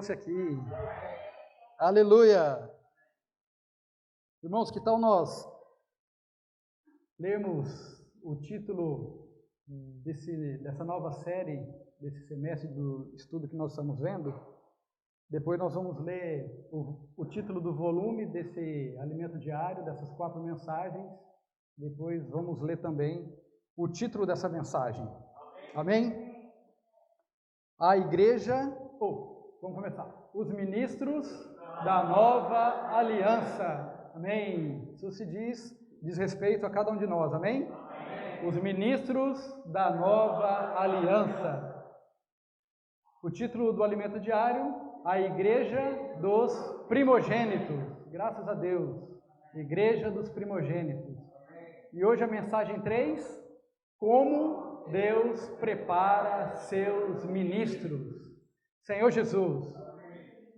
trouxe aqui. Aleluia! Irmãos, que tal nós lermos o título dessa nova série, desse semestre do estudo que nós estamos vendo? Depois nós vamos ler o título do volume desse alimento diário, dessas 4 mensagens. Depois vamos ler também o título dessa mensagem. Amém? A igreja, vamos começar. Os ministros da nova aliança. Amém? Isso se diz respeito a cada um de nós. Amém? Os ministros da nova aliança. O título do alimento diário: a igreja dos primogênitos. Graças a Deus. Igreja dos primogênitos. E hoje a mensagem 3, como Deus prepara seus ministros. Senhor Jesus.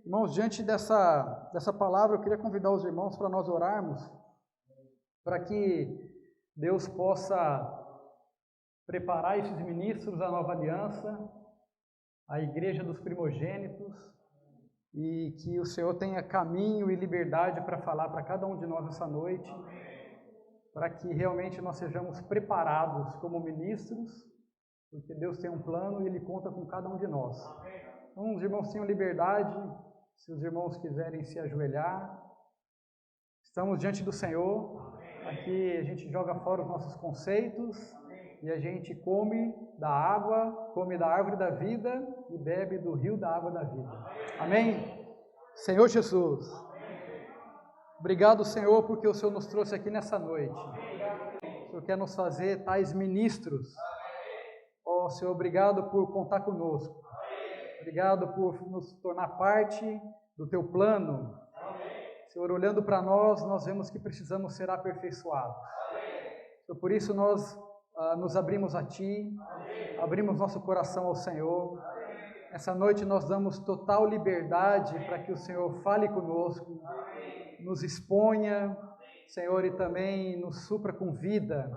Irmãos, diante dessa palavra, eu queria convidar os irmãos para nós orarmos, para que Deus possa preparar esses ministros da nova aliança, a igreja dos primogênitos, e que o Senhor tenha caminho e liberdade para falar para cada um de nós essa noite, para que realmente nós sejamos preparados como ministros, porque Deus tem um plano e Ele conta com cada um de nós. Então, os irmãos tenham liberdade, se os irmãos quiserem se ajoelhar. Estamos diante do Senhor, aqui a gente joga fora os nossos conceitos e a gente come da água, come da árvore da vida e bebe do rio da água da vida. Amém? Senhor Jesus. Obrigado, Senhor, porque o Senhor nos trouxe aqui nessa noite. O Senhor quer nos fazer tais ministros. Ó, Senhor, obrigado por contar conosco. Obrigado por nos tornar parte do Teu plano. Senhor, olhando para nós vemos que precisamos ser aperfeiçoados. Senhor, por isso nós nos abrimos a Ti, abrimos nosso coração ao Senhor. Essa noite nós damos total liberdade para que o Senhor fale conosco, nos exponha, Senhor, e também nos supra com vida,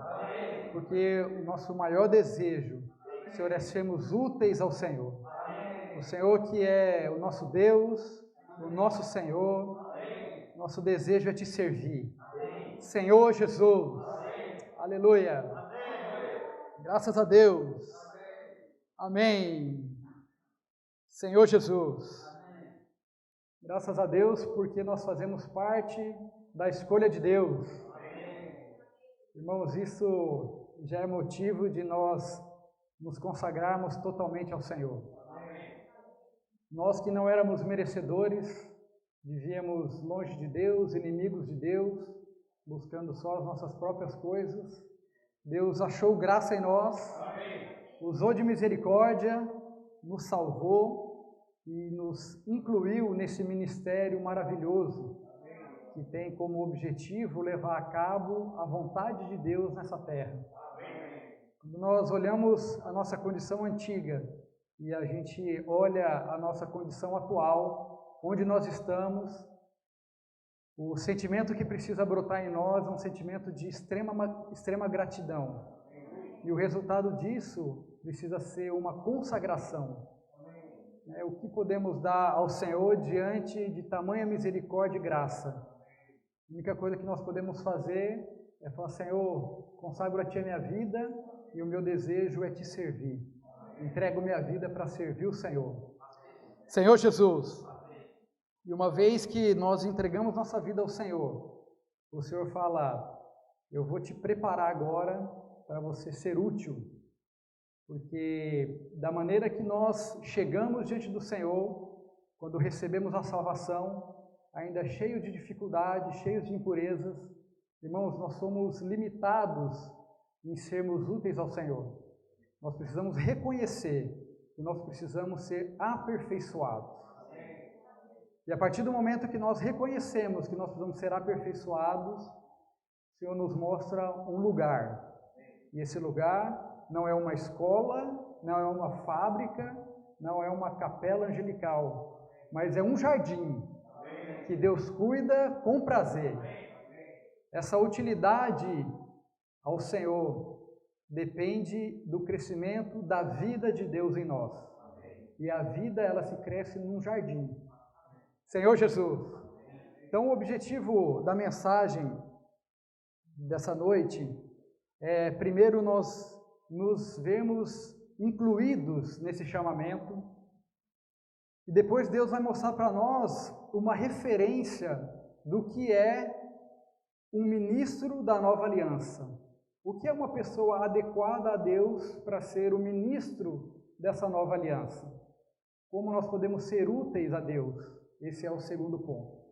porque o nosso maior desejo, Senhor, é sermos úteis ao Senhor. O Senhor que é o nosso Deus, o nosso Senhor, nosso desejo é Te servir. Senhor Jesus, aleluia, graças a Deus, amém. Senhor Jesus, graças a Deus porque nós fazemos parte da escolha de Deus. Irmãos, isso já é motivo de nós nos consagrarmos totalmente ao Senhor. Nós que não éramos merecedores, vivíamos longe de Deus, inimigos de Deus, buscando só as nossas próprias coisas. Deus achou graça em nós, usou de misericórdia, nos salvou e nos incluiu nesse ministério maravilhoso, que tem como objetivo levar a cabo a vontade de Deus nessa terra. Quando nós olhamos a nossa condição antiga e a gente olha a nossa condição atual, onde nós estamos, o sentimento que precisa brotar em nós é um sentimento de extrema gratidão. E o resultado disso precisa ser uma consagração. O que podemos dar ao Senhor diante de tamanha misericórdia e graça? A única coisa que nós podemos fazer é falar: Senhor, consagro a Ti a minha vida e o meu desejo é Te servir. Entrego minha vida para servir o Senhor. Senhor Jesus, e uma vez que nós entregamos nossa vida ao Senhor, o Senhor fala: eu vou te preparar agora para você ser útil, porque da maneira que nós chegamos diante do Senhor, quando recebemos a salvação, ainda cheio de dificuldades, cheios de impurezas, irmãos, nós somos limitados em sermos úteis ao Senhor. Nós precisamos reconhecer que nós precisamos ser aperfeiçoados. E a partir do momento que nós reconhecemos que nós precisamos ser aperfeiçoados, o Senhor nos mostra um lugar. E esse lugar não é uma escola, não é uma fábrica, não é uma capela angelical, mas é um jardim que Deus cuida com prazer. Essa utilidade ao Senhor depende do crescimento da vida de Deus em nós. E a vida, ela se cresce num jardim. Senhor Jesus. Então, o objetivo da mensagem dessa noite é, primeiro, nós nos vermos incluídos nesse chamamento, e depois Deus vai mostrar para nós uma referência do que é um ministro da nova aliança. O que é uma pessoa adequada a Deus para ser o ministro dessa nova aliança? Como nós podemos ser úteis a Deus? Esse é o segundo ponto.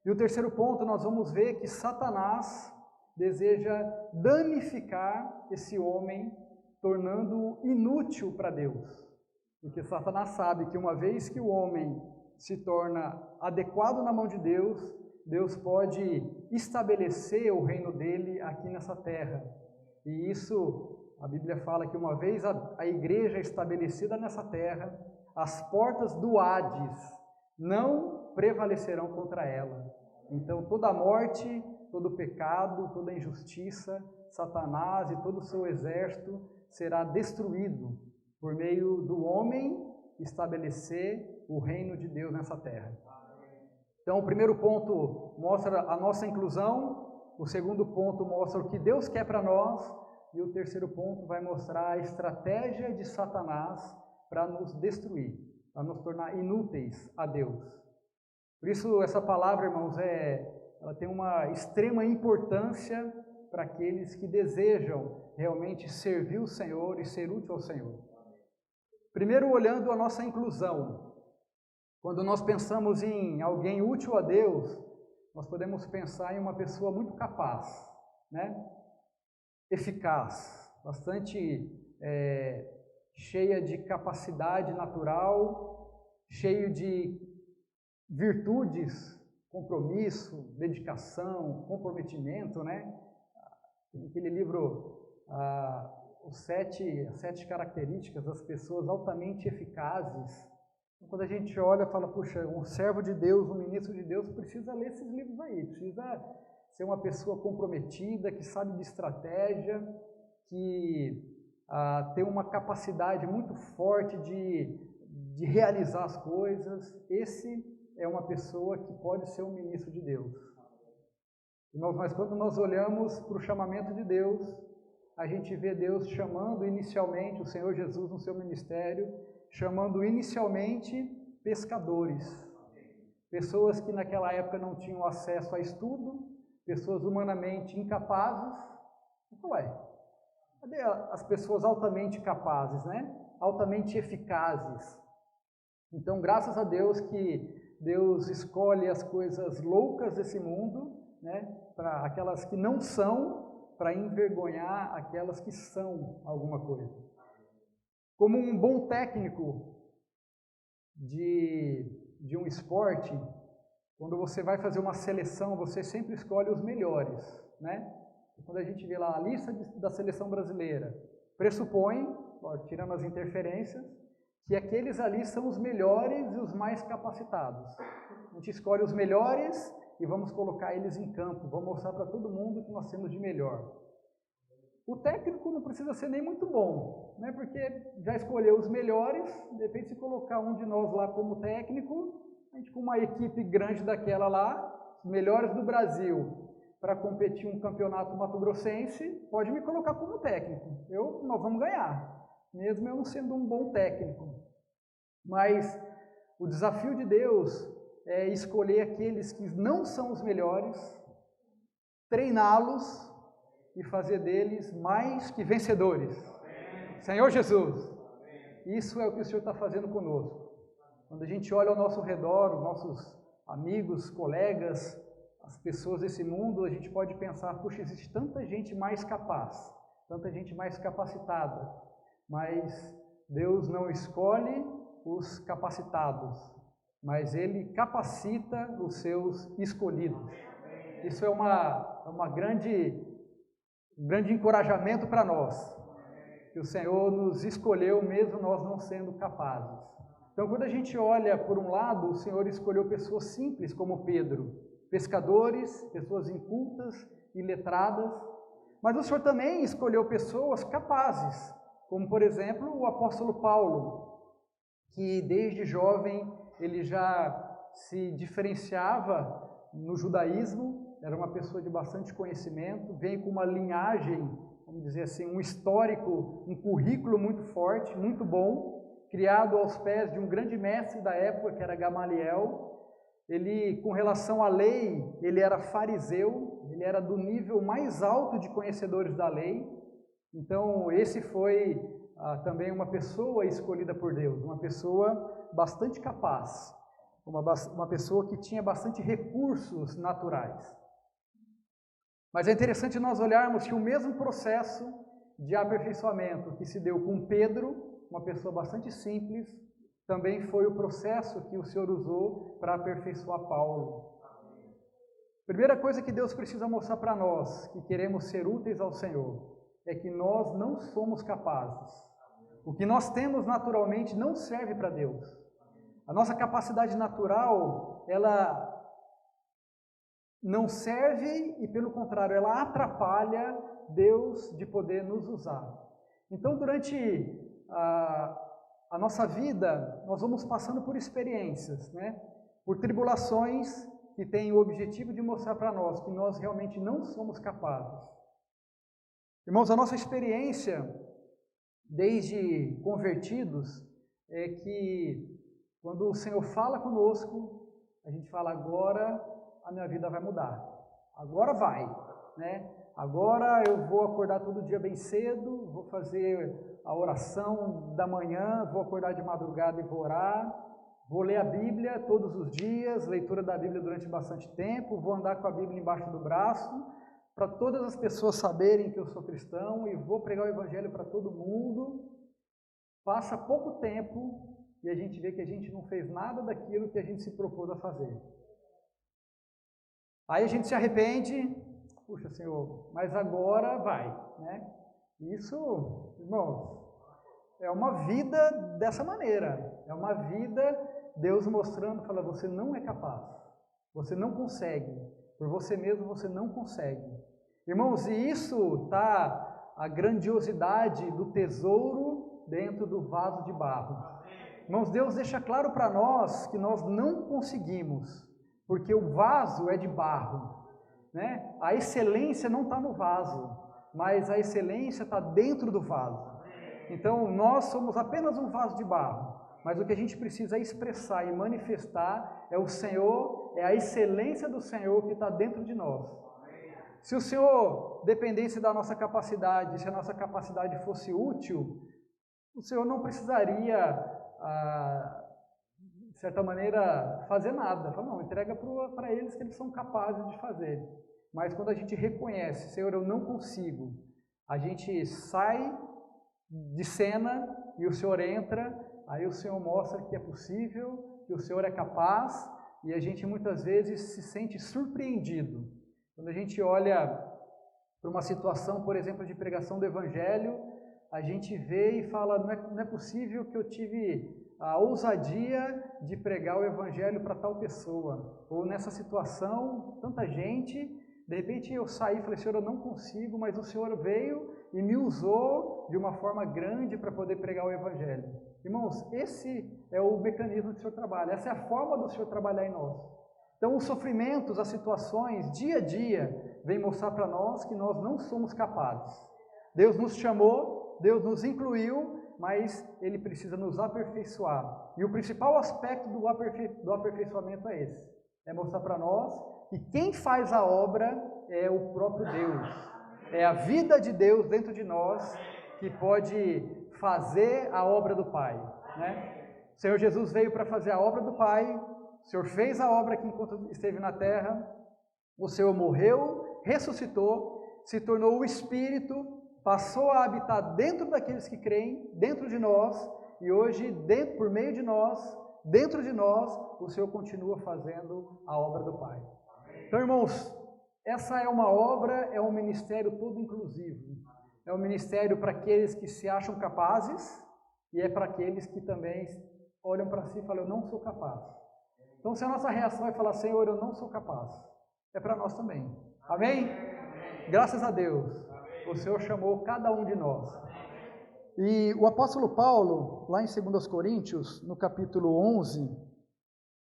E o terceiro ponto, nós vamos ver que Satanás deseja danificar esse homem, tornando-o inútil para Deus. Porque Satanás sabe que uma vez que o homem se torna adequado na mão de Deus, Deus pode estabelecer o reino dele aqui nessa terra. E isso, a Bíblia fala que uma vez a igreja estabelecida nessa terra, as portas do Hades não prevalecerão contra ela. Então toda a morte, todo o pecado, toda a injustiça, Satanás e todo o seu exército será destruído por meio do homem estabelecer o reino de Deus nessa terra. Então, o primeiro ponto mostra a nossa inclusão, o segundo ponto mostra o que Deus quer para nós, e o terceiro ponto vai mostrar a estratégia de Satanás para nos destruir, para nos tornar inúteis a Deus. Por isso, essa palavra, irmãos, ela tem uma extrema importância para aqueles que desejam realmente servir o Senhor e ser útil ao Senhor. Primeiro, olhando a nossa inclusão. Quando nós pensamos em alguém útil a Deus, nós podemos pensar em uma pessoa muito capaz, né? Eficaz, bastante cheia de capacidade natural, cheio de virtudes, compromisso, dedicação, comprometimento, né? Tem aquele livro, as 7 características das pessoas altamente eficazes. Quando a gente olha e fala, puxa, um servo de Deus, um ministro de Deus, precisa ler esses livros aí, precisa ser uma pessoa comprometida, que sabe de estratégia, que tem uma capacidade muito forte de realizar as coisas. Esse é uma pessoa que pode ser um ministro de Deus. Mas quando nós olhamos para o chamamento de Deus, a gente vê Deus chamando inicialmente, o Senhor Jesus no seu ministério, chamando inicialmente pescadores. Pessoas que naquela época não tinham acesso a estudo, pessoas humanamente incapazes. Ué, cadê as pessoas altamente capazes, né? Altamente eficazes? Então, graças a Deus que Deus escolhe as coisas loucas desse mundo, né, para aquelas que não são, para envergonhar aquelas que são alguma coisa. Como um bom técnico de um esporte, quando você vai fazer uma seleção, você sempre escolhe os melhores, né? Quando a gente vê lá a lista da seleção brasileira, pressupõe, tirando as interferências, que aqueles ali são os melhores e os mais capacitados. A gente escolhe os melhores e vamos colocar eles em campo, vamos mostrar para todo mundo que nós temos de melhor. O técnico não precisa ser nem muito bom, né? Porque já escolheu os melhores, de repente se colocar um de nós lá como técnico, a gente com uma equipe grande daquela lá, os melhores do Brasil, para competir um campeonato mato-grossense, pode me colocar como técnico. Nós vamos ganhar, mesmo eu não sendo um bom técnico. Mas o desafio de Deus é escolher aqueles que não são os melhores, treiná-los e fazer deles mais que vencedores. Senhor Jesus, isso é o que o Senhor está fazendo conosco. Quando a gente olha ao nosso redor, os nossos amigos, colegas, as pessoas desse mundo, a gente pode pensar, puxa, existe tanta gente mais capaz, tanta gente mais capacitada, mas Deus não escolhe os capacitados, mas Ele capacita os seus escolhidos. Isso é um grande encorajamento para nós, que o Senhor nos escolheu mesmo nós não sendo capazes. Então, quando a gente olha por um lado, o Senhor escolheu pessoas simples como Pedro, pescadores, pessoas incultas e letradas, mas o Senhor também escolheu pessoas capazes, como por exemplo o apóstolo Paulo, que desde jovem ele já se diferenciava no judaísmo, era uma pessoa de bastante conhecimento, vem com uma linhagem, vamos dizer assim, um histórico, um currículo muito forte, muito bom, criado aos pés de um grande mestre da época, que era Gamaliel. Ele, com relação à lei, ele era fariseu, ele era do nível mais alto de conhecedores da lei. Então, esse foi também uma pessoa escolhida por Deus, uma pessoa bastante capaz, uma pessoa que tinha bastante recursos naturais. Mas é interessante nós olharmos que o mesmo processo de aperfeiçoamento que se deu com Pedro, uma pessoa bastante simples, também foi o processo que o Senhor usou para aperfeiçoar Paulo. Primeira coisa que Deus precisa mostrar para nós, que queremos ser úteis ao Senhor, é que nós não somos capazes. O que nós temos naturalmente não serve para Deus. A nossa capacidade natural, ela não serve e, pelo contrário, ela atrapalha Deus de poder nos usar. Então, durante a nossa vida, nós vamos passando por experiências, né? Por tribulações que têm o objetivo de mostrar para nós que nós realmente não somos capazes. Irmãos, a nossa experiência, desde convertidos, é que quando o Senhor fala conosco, a gente fala, agora a minha vida vai mudar, agora vai, né? Agora eu vou acordar todo dia bem cedo, vou fazer a oração da manhã, vou acordar de madrugada e vou orar, vou ler a Bíblia todos os dias, leitura da Bíblia durante bastante tempo, vou andar com a Bíblia embaixo do braço, para todas as pessoas saberem que eu sou cristão e vou pregar o Evangelho para todo mundo. Passa pouco tempo e a gente vê que a gente não fez nada daquilo que a gente se propôs a fazer. Aí a gente se arrepende, puxa Senhor, mas agora vai, né? Isso, irmãos, é uma vida dessa maneira, é uma vida Deus mostrando, fala, você não é capaz, você não consegue, por você mesmo você não consegue. Irmãos, e isso está a grandiosidade do tesouro dentro do vaso de barro. Irmãos, Deus deixa claro para nós que nós não conseguimos, porque o vaso é de barro, né? A excelência não está no vaso, mas a excelência está dentro do vaso. Então, nós somos apenas um vaso de barro, mas o que a gente precisa expressar e manifestar é o Senhor, é a excelência do Senhor que está dentro de nós. Se o Senhor dependesse da nossa capacidade, se a nossa capacidade fosse útil, o Senhor não precisaria, de certa maneira, fazer nada. Fala, não, entrega para eles que eles são capazes de fazer. Mas quando a gente reconhece, Senhor, eu não consigo, a gente sai de cena e o Senhor entra, aí o Senhor mostra que é possível, que o Senhor é capaz, e a gente muitas vezes se sente surpreendido. Quando a gente olha para uma situação, por exemplo, de pregação do Evangelho, a gente vê e fala, não é possível que eu tive a ousadia de pregar o Evangelho para tal pessoa. Ou nessa situação, tanta gente, de repente eu saí e falei, Senhor, eu não consigo, mas o Senhor veio e me usou de uma forma grande para poder pregar o Evangelho. Irmãos, esse é o mecanismo que o Senhor trabalha, essa é a forma do Senhor trabalhar em nós. Então, os sofrimentos, as situações, dia a dia, vêm mostrar para nós que nós não somos capazes. Deus nos chamou, Deus nos incluiu, mas Ele precisa nos aperfeiçoar. E o principal aspecto do aperfeiçoamento é esse. É mostrar para nós que quem faz a obra é o próprio Deus. É a vida de Deus dentro de nós que pode fazer a obra do Pai, né? O Senhor Jesus veio para fazer a obra do Pai. O Senhor fez a obra aqui enquanto esteve na terra, o Senhor morreu, ressuscitou, se tornou o Espírito, passou a habitar dentro daqueles que creem, dentro de nós, e hoje, por meio de nós, dentro de nós, o Senhor continua fazendo a obra do Pai. Então, irmãos, essa é uma obra, é um ministério todo inclusivo. É um ministério para aqueles que se acham capazes, e é para aqueles que também olham para si e falam, eu não sou capaz. Então, se a nossa reação é falar, Senhor, eu não sou capaz, é para nós também. Amém? Graças a Deus, o Senhor chamou cada um de nós. E o apóstolo Paulo, lá em 2 Coríntios, no capítulo 11,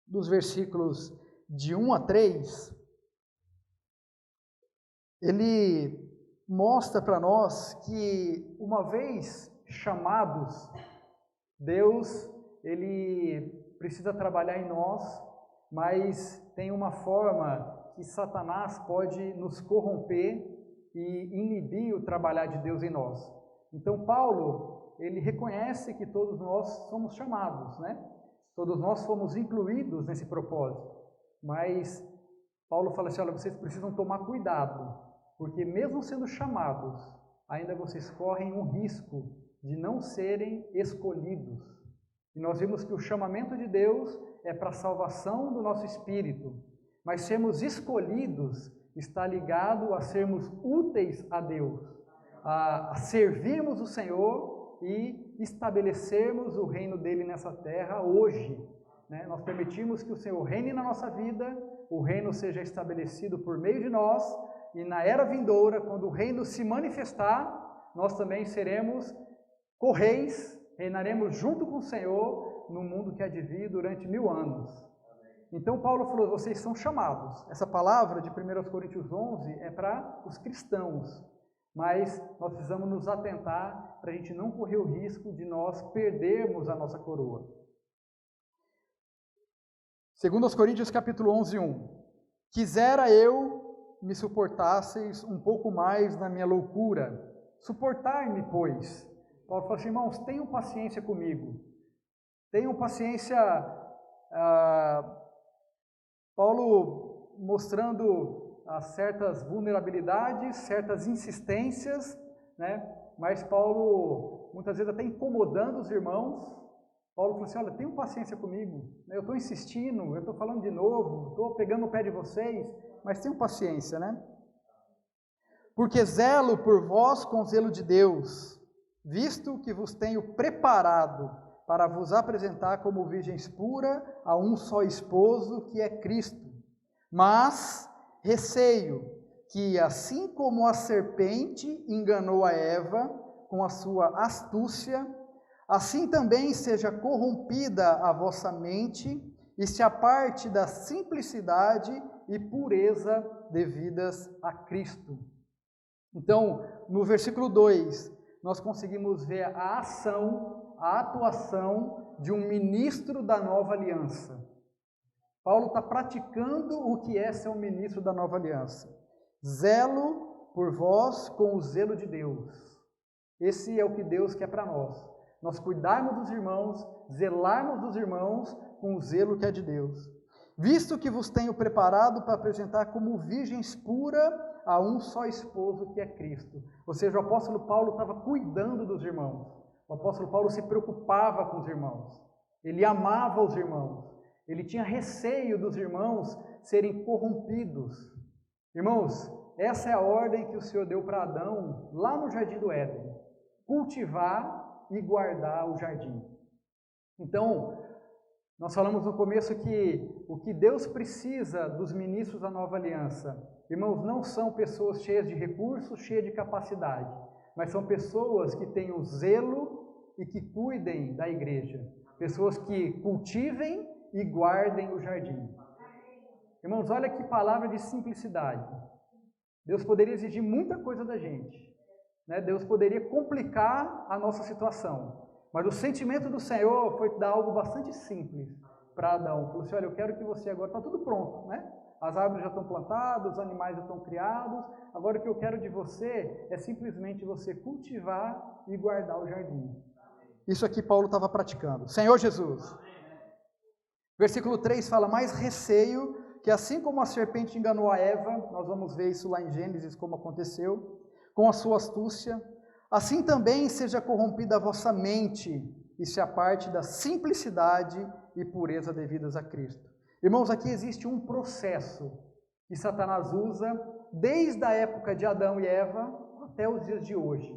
dos versículos de 1 a 3, ele mostra para nós que, uma vez chamados, Deus, ele precisa trabalhar em nós, mas tem uma forma que Satanás pode nos corromper e inibir o trabalhar de Deus em nós. Então Paulo, ele reconhece que todos nós somos chamados, né? Todos nós fomos incluídos nesse propósito, mas Paulo fala assim, olha, vocês precisam tomar cuidado, porque mesmo sendo chamados, ainda vocês correm um risco de não serem escolhidos. E nós vimos que o chamamento de Deus é para a salvação do nosso espírito, mas sermos escolhidos está ligado a sermos úteis a Deus, a servirmos o Senhor e estabelecermos o reino dele nessa terra hoje, né? Nós permitimos que o Senhor reine na nossa vida, o reino seja estabelecido por meio de nós, e na era vindoura, quando o reino se manifestar, nós também seremos co-reis, reinaremos junto com o Senhor no mundo que há de vir durante 1000 anos. Então Paulo falou, vocês são chamados. Essa palavra de 1 Coríntios 11 é para os cristãos, mas nós precisamos nos atentar para a gente não correr o risco de nós perdermos a nossa coroa. 2 Coríntios capítulo 11, 1. Quisera eu me suportasseis um pouco mais na minha loucura. Suportar-me, pois. Paulo fala assim, irmãos, tenham paciência comigo. Tenham paciência. Paulo mostrando certas vulnerabilidades, certas insistências, né? Mas Paulo, muitas vezes até incomodando os irmãos. Paulo falou assim, olha, tenham paciência comigo. Eu estou insistindo, eu estou falando de novo, estou pegando o pé de vocês, mas tenham paciência, né? Porque zelo por vós com zelo de Deus, visto que vos tenho preparado para vos apresentar como virgens pura a um só esposo, que é Cristo. Mas receio que, assim como a serpente enganou a Eva com a sua astúcia, assim também seja corrompida a vossa mente e se aparte da simplicidade e pureza devidas a Cristo. Então, no versículo 2, nós conseguimos ver a ação, a atuação de um ministro da nova aliança. Paulo está praticando o que é ser um ministro da nova aliança. Zelo por vós com o zelo de Deus. Esse é o que Deus quer para nós. Nós cuidarmos dos irmãos, zelarmos dos irmãos com o zelo que é de Deus. Visto que vos tenho preparado para apresentar como virgens puras a um só esposo, que é Cristo. Ou seja, o apóstolo Paulo estava cuidando dos irmãos. O apóstolo Paulo se preocupava com os irmãos. Ele amava os irmãos. Ele tinha receio dos irmãos serem corrompidos. Irmãos, essa é a ordem que o Senhor deu para Adão lá no Jardim do Éden. Cultivar e guardar o jardim. Então, nós falamos no começo que o que Deus precisa dos ministros da nova aliança, irmãos, não são pessoas cheias de recursos, cheias de capacidade, mas são pessoas que tenham zelo e que cuidem da igreja. Pessoas que cultivem e guardem o jardim. Irmãos, olha que palavra de simplicidade. Deus poderia exigir muita coisa da gente, né? Deus poderia complicar a nossa situação. Mas o sentimento do Senhor foi dar algo bastante simples para Adão. Falou assim, olha, eu quero que você agora, está tudo pronto, né? As árvores já estão plantadas, os animais já estão criados, agora o que eu quero de você é simplesmente você cultivar e guardar o jardim. Isso aqui Paulo estava praticando. Senhor Jesus. Versículo 3 fala, mais receio que assim como a serpente enganou a Eva, nós vamos ver isso lá em Gênesis como aconteceu, com a sua astúcia, assim também seja corrompida a vossa mente e se aparte da simplicidade e pureza devidas a Cristo. Irmãos, aqui existe um processo que Satanás usa desde a época de Adão e Eva até os dias de hoje.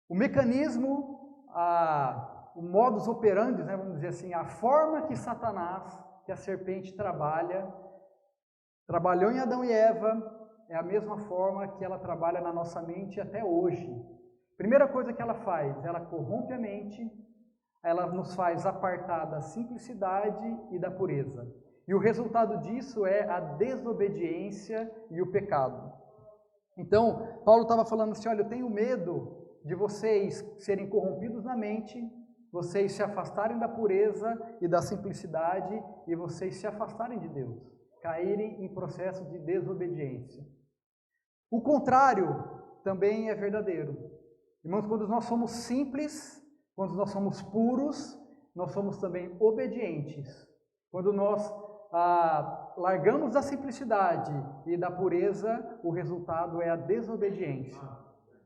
O mecanismo, o modus operandi, né, vamos dizer assim, a forma que Satanás, que a serpente trabalhou em Adão e Eva, é a mesma forma que ela trabalha na nossa mente até hoje. Primeira coisa que ela faz, ela corrompe a mente, ela nos faz apartar da simplicidade e da pureza. E o resultado disso é a desobediência e o pecado. Então, Paulo estava falando assim, olha, eu tenho medo de vocês serem corrompidos na mente, vocês se afastarem da pureza e da simplicidade e vocês se afastarem de Deus, caírem em processo de desobediência. O contrário também é verdadeiro. Irmãos, quando nós somos simples, quando nós somos puros, nós somos também obedientes. Quando nós largamos da simplicidade e da pureza, o resultado é a desobediência.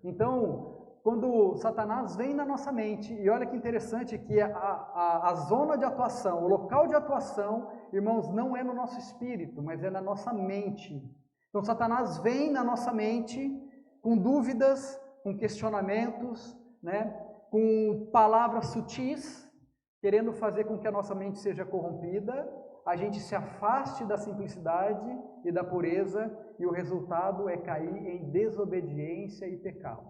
Então, quando Satanás vem na nossa mente, e olha que interessante que a zona de atuação, o local de atuação, irmãos, não é no nosso espírito, mas é na nossa mente. Então, Satanás vem na nossa mente com dúvidas, com questionamentos, né, com palavras sutis, querendo fazer com que a nossa mente seja corrompida, a gente se afaste da simplicidade e da pureza, e o resultado é cair em desobediência e pecado.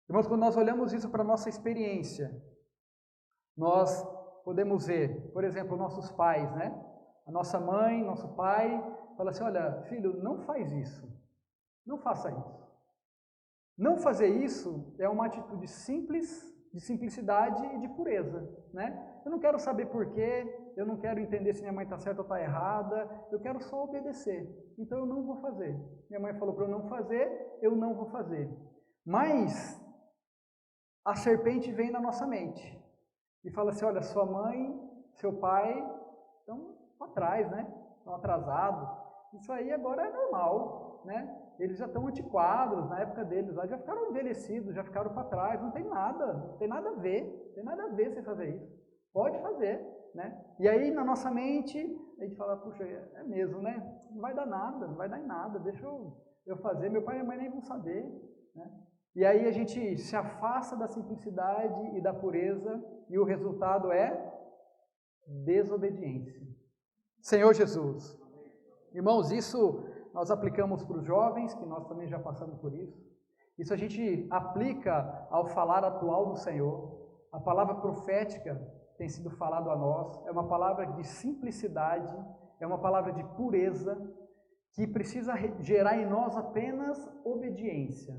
Irmãos, quando nós olhamos isso para a nossa experiência, nós podemos ver, por exemplo, nossos pais, né? A nossa mãe, nosso pai, fala assim, olha, filho, não faz isso, não faça isso. Não fazer isso é uma atitude simples, de simplicidade e de pureza, né? Eu não quero saber porquê, eu não quero entender se minha mãe está certa ou está errada, eu quero só obedecer, então eu não vou fazer. Minha mãe falou para eu não fazer, eu não vou fazer. Mas a serpente vem na nossa mente e fala assim, olha, sua mãe, seu pai estão atrás, né? Estão atrasados. Isso aí agora é normal, né? Eles já estão antiquados, na época deles lá, já ficaram envelhecidos, já ficaram para trás, não tem nada a ver você fazer isso. Pode fazer, né? E aí na nossa mente, a gente fala, puxa, é mesmo, né? Não vai dar nada, não vai dar em nada, deixa eu fazer, meu pai e minha mãe nem vão saber, né? E aí a gente se afasta da simplicidade e da pureza, e o resultado é desobediência. Senhor Jesus, irmãos, isso nós aplicamos para os jovens, que nós também já passamos por isso. Isso a gente aplica ao falar atual do Senhor. A palavra profética tem sido falado a nós, é uma palavra de simplicidade, é uma palavra de pureza, que precisa gerar em nós apenas obediência.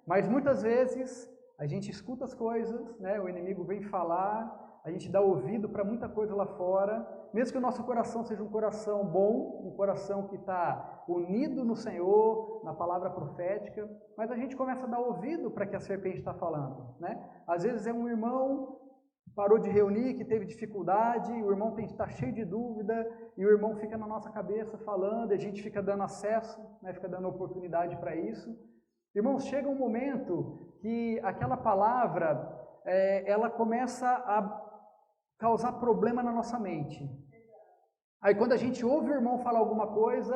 Mas muitas vezes a gente escuta as coisas, né? O inimigo vem falar, a gente dá ouvido para muita coisa lá fora, mesmo que o nosso coração seja um coração bom, um coração que está unido no Senhor, na palavra profética, mas a gente começa a dar ouvido para que a serpente está falando, né? Às vezes é um irmão que parou de reunir, que teve dificuldade, o irmão está cheio de dúvida, e o irmão fica na nossa cabeça falando, e a gente fica dando acesso, né? Fica dando oportunidade para isso. Irmãos, chega um momento que aquela palavra, ela começa a causar problema na nossa mente. Aí quando a gente ouve o irmão falar alguma coisa,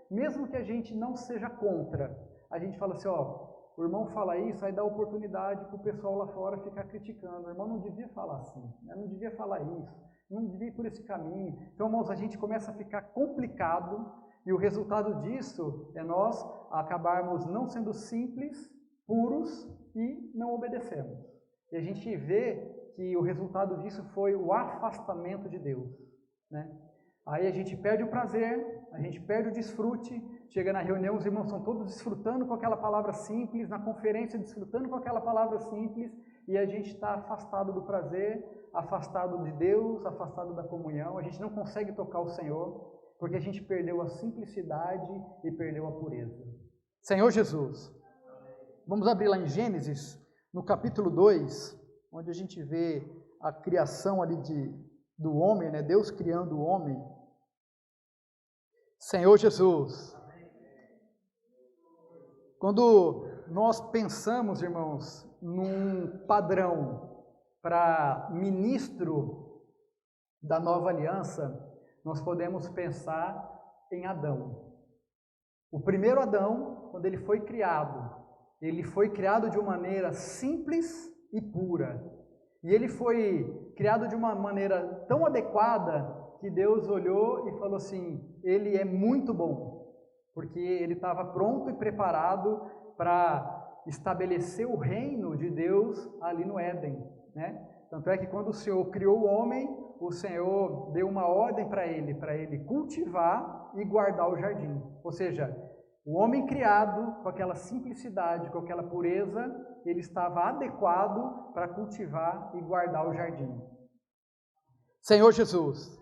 mesmo que a gente não seja contra, a gente fala assim, ó, o irmão fala isso, aí dá oportunidade para o pessoal lá fora ficar criticando. O irmão não devia falar assim, né? Não devia falar isso, não devia ir por esse caminho. Então, irmãos, a gente começa a ficar complicado, e o resultado disso é nós acabarmos não sendo simples, puros e não obedecemos. E a gente vê que o resultado disso foi o afastamento de Deus, né? Aí a gente perde o prazer, a gente perde o desfrute, chega na reunião, os irmãos estão todos desfrutando com aquela palavra simples, na conferência desfrutando com aquela palavra simples, e a gente está afastado do prazer, afastado de Deus, afastado da comunhão, a gente não consegue tocar o Senhor, porque a gente perdeu a simplicidade e perdeu a pureza. Senhor Jesus, vamos abrir lá em Gênesis, no capítulo 2, onde a gente vê a criação ali do homem, né? Deus criando o homem. Senhor Jesus, quando nós pensamos, irmãos, num padrão para ministro da nova aliança, nós podemos pensar em Adão. O primeiro Adão, quando ele foi criado de uma maneira simples e pura. E ele foi criado de uma maneira tão adequada que Deus olhou e falou assim, ele é muito bom, porque ele estava pronto e preparado para estabelecer o reino de Deus ali no Éden, né? Tanto é que quando o Senhor criou o homem, o Senhor deu uma ordem para ele cultivar e guardar o jardim. Ou seja, o homem criado com aquela simplicidade, com aquela pureza, ele estava adequado para cultivar e guardar o jardim. Senhor Jesus.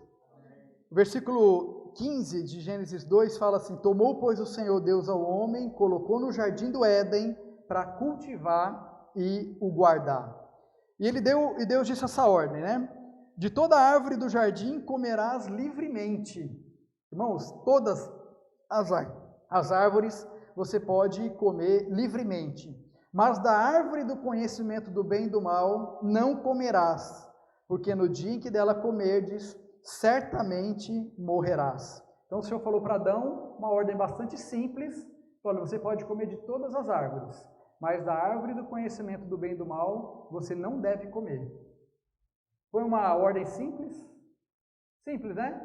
O versículo 15 de Gênesis 2 fala assim: tomou, pois, o Senhor Deus ao homem, colocou no jardim do Éden para cultivar e o guardar. E Deus disse essa ordem, né? De toda árvore do jardim comerás livremente. Irmãos, todas as árvores você pode comer livremente. Mas da árvore do conhecimento do bem e do mal não comerás, porque no dia em que dela comerdes, certamente morrerás. Então o Senhor falou para Adão uma ordem bastante simples: olha, você pode comer de todas as árvores, mas da árvore do conhecimento do bem e do mal você não deve comer. Foi uma ordem simples? Simples, né?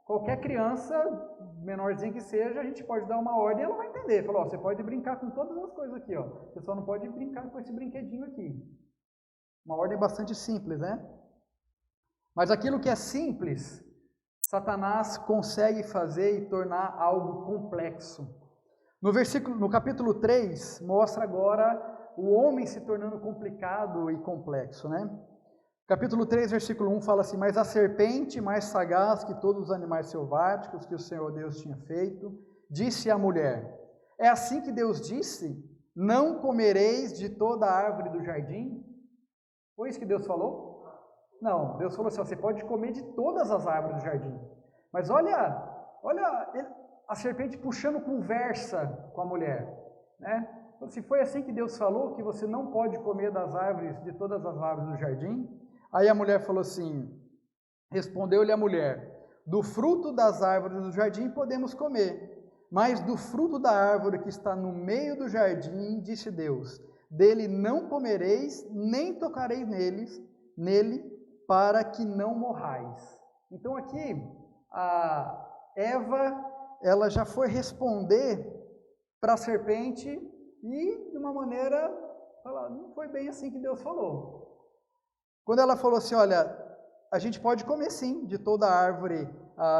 Qualquer criança, menorzinha que seja, a gente pode dar uma ordem e ela vai entender. Falou, você pode brincar com todas as coisas aqui, ó. Você só não pode brincar com esse brinquedinho aqui. Uma ordem bastante simples, né? Mas aquilo que é simples, Satanás consegue fazer e tornar algo complexo. No capítulo 3, mostra agora o homem se tornando complicado e complexo, né? Capítulo 3, versículo 1 fala assim: mas a serpente, mais sagaz que todos os animais selváticos que o Senhor Deus tinha feito, disse à mulher: é assim que Deus disse, não comereis de toda a árvore do jardim? Foi isso que Deus falou? Não, Deus falou assim: você pode comer de todas as árvores do jardim. Mas olha a serpente puxando conversa com a mulher, né? Se foi assim que Deus falou, que você não pode comer das árvores, de todas as árvores do jardim? Aí a mulher falou assim, respondeu-lhe a mulher: do fruto das árvores do jardim podemos comer, mas do fruto da árvore que está no meio do jardim, disse Deus, dele não comereis, nem tocareis nele, para que não morrais. Então aqui, a Eva, ela já foi responder para a serpente e de uma maneira, não foi bem assim que Deus falou. Quando ela falou assim, olha, a gente pode comer sim de toda a árvore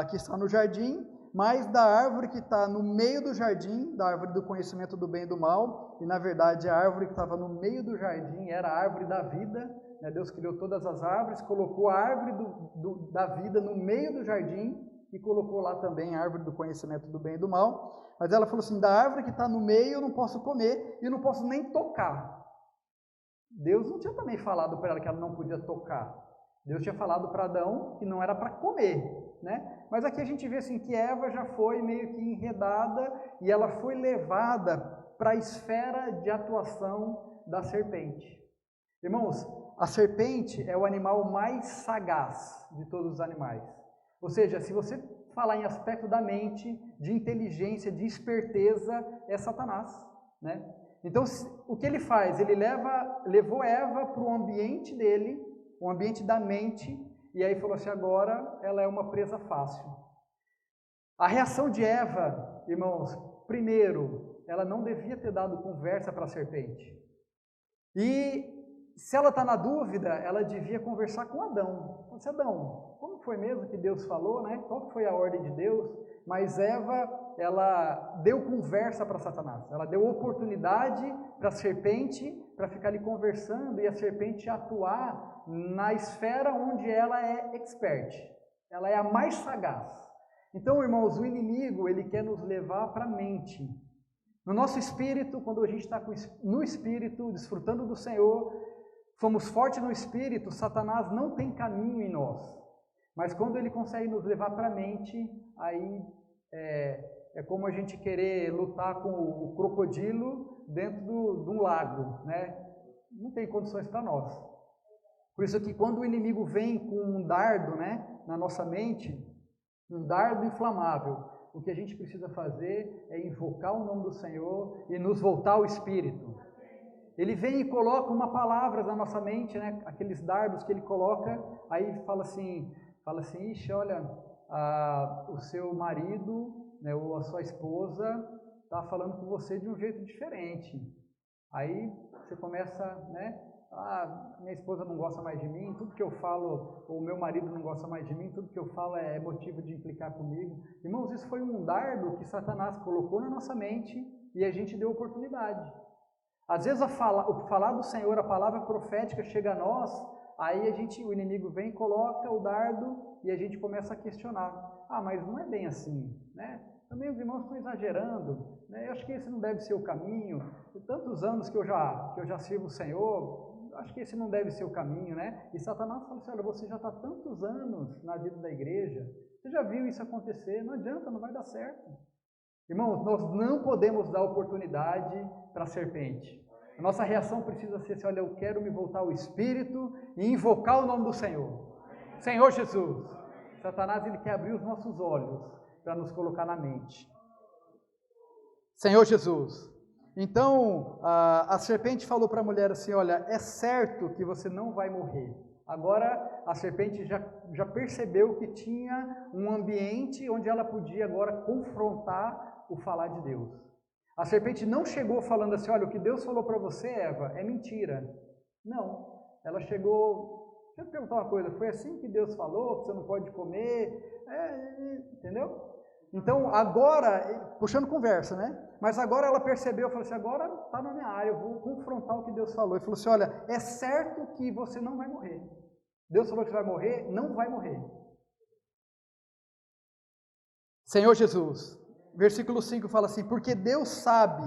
que está no jardim, mas da árvore que está no meio do jardim, da árvore do conhecimento do bem e do mal, e na verdade a árvore que estava no meio do jardim era a árvore da vida, né? Deus criou todas as árvores, colocou a árvore da vida no meio do jardim e colocou lá também a árvore do conhecimento do bem e do mal, mas ela falou assim, da árvore que está no meio eu não posso comer e não posso nem tocar. Deus não tinha também falado para ela que ela não podia tocar. Deus tinha falado para Adão que não era para comer, né? Mas aqui a gente vê assim que Eva já foi meio que enredada e ela foi levada para a esfera de atuação da serpente. Irmãos, a serpente é o animal mais sagaz de todos os animais. Ou seja, se você falar em aspecto da mente, de inteligência, de esperteza, é Satanás, né? Então, o que ele faz? Ele levou Eva para o ambiente dele, o ambiente da mente, e aí falou assim, agora ela é uma presa fácil. A reação de Eva, irmãos, primeiro, ela não devia ter dado conversa para a serpente. E se ela está na dúvida, ela devia conversar com Adão. Então, Adão, como foi mesmo que Deus falou, né? Qual foi a ordem de Deus? Mas Eva, ela deu conversa para Satanás, ela deu oportunidade para a serpente para ficar ali conversando e a serpente atuar na esfera onde ela é expert, ela é a mais sagaz. Então, irmãos, o inimigo, ele quer nos levar para a mente. No nosso espírito, quando a gente está no espírito, desfrutando do Senhor, somos fortes no espírito, Satanás não tem caminho em nós. Mas quando ele consegue nos levar para a mente, aí é como a gente querer lutar com o crocodilo dentro de um lago, né? Não tem condições para nós. Por isso que quando o inimigo vem com um dardo, né, na nossa mente, um dardo inflamável, o que a gente precisa fazer é invocar o nome do Senhor e nos voltar ao Espírito. Ele vem e coloca uma palavra na nossa mente, né? Aqueles dardos que ele coloca, aí fala assim, ixi, olha, o seu marido, né, ou a sua esposa está falando com você de um jeito diferente. Aí você começa, né, minha esposa não gosta mais de mim, tudo que eu falo, o meu marido não gosta mais de mim, tudo que eu falo é motivo de implicar comigo. Irmãos, isso foi um dardo que Satanás colocou na nossa mente e a gente deu oportunidade. Às vezes o falar do Senhor, a palavra profética chega a nós, aí o inimigo vem, coloca o dardo e a gente começa a questionar. Mas não é bem assim, né? Também os irmãos estão exagerando, né? Eu acho que esse não deve ser o caminho. Por tantos anos que eu já sirvo o Senhor, acho que esse não deve ser o caminho, né? E Satanás fala assim, olha, você já está tantos anos na vida da igreja, você já viu isso acontecer, não adianta, não vai dar certo. Irmãos, nós não podemos dar oportunidade para a serpente. A nossa reação precisa ser assim, olha, eu quero me voltar ao Espírito e invocar o nome do Senhor. Senhor Jesus. Satanás, ele quer abrir os nossos olhos para nos colocar na mente. Senhor Jesus. Então, a serpente falou para a mulher assim, olha, é certo que você não vai morrer. Agora, a serpente já percebeu que tinha um ambiente onde ela podia agora confrontar o falar de Deus. A serpente não chegou falando assim, olha, o que Deus falou para você, Eva, é mentira. Não, ela chegou, deixa eu te perguntar uma coisa, foi assim que Deus falou, que você não pode comer, entendeu? Então, agora, puxando conversa, né? Mas agora ela percebeu, falou assim, agora está na minha área, eu vou confrontar o que Deus falou. Ele falou assim, olha, é certo que você não vai morrer. Deus falou que você vai morrer, não vai morrer. Senhor Jesus, versículo 5 fala assim, porque Deus sabe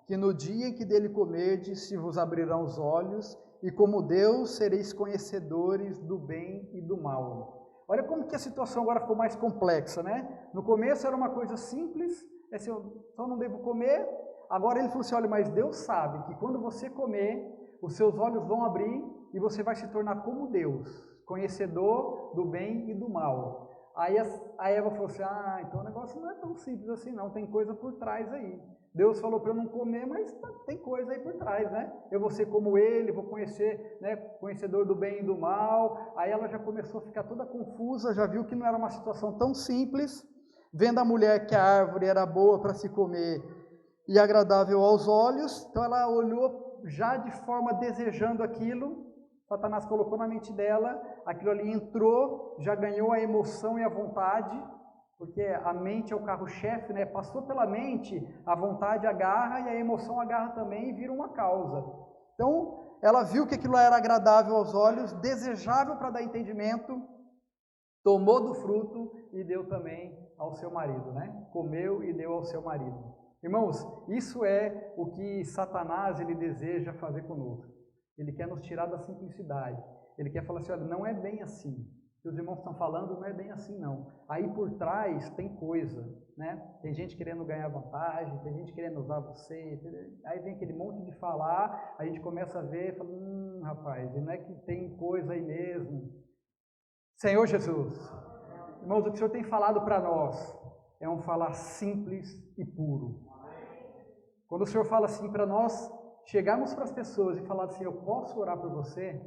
que no dia em que dele comerdes, se vos abrirão os olhos, e como Deus sereis conhecedores do bem e do mal. Olha como que a situação agora ficou mais complexa, né? No começo era uma coisa simples, assim, eu só não devo comer. Agora ele falou assim, olha, mas Deus sabe que quando você comer, os seus olhos vão abrir e você vai se tornar como Deus, conhecedor do bem e do mal. Aí a Eva falou assim, então o negócio não é tão simples assim não, tem coisa por trás aí. Deus falou para eu não comer, mas tem coisa aí por trás, né? Eu vou ser como ele, vou conhecer, né, conhecedor do bem e do mal. Aí ela já começou a ficar toda confusa, já viu que não era uma situação tão simples. Vendo a mulher que a árvore era boa para se comer e agradável aos olhos, então ela olhou já de forma desejando aquilo. Satanás colocou na mente dela, aquilo ali entrou, já ganhou a emoção e a vontade, porque a mente é o carro-chefe, né? Passou pela mente, a vontade agarra e a emoção agarra também e vira uma causa. Então, ela viu que aquilo era agradável aos olhos, desejável para dar entendimento, tomou do fruto e deu também ao seu marido, né? Comeu e deu ao seu marido. Irmãos, isso é o que Satanás ele deseja fazer conosco. Ele quer nos tirar da simplicidade. Ele quer falar assim, olha, não é bem assim. O que os irmãos estão falando não é bem assim, não. Aí por trás tem coisa, né? Tem gente querendo ganhar vantagem, tem gente querendo usar você. Aí vem aquele monte de falar, a gente começa a ver e fala, rapaz, não é que tem coisa aí mesmo. Senhor Jesus, irmãos, o que o Senhor tem falado para nós é um falar simples e puro. Quando o Senhor fala assim para nós, chegarmos para as pessoas e falar assim, eu posso orar por você?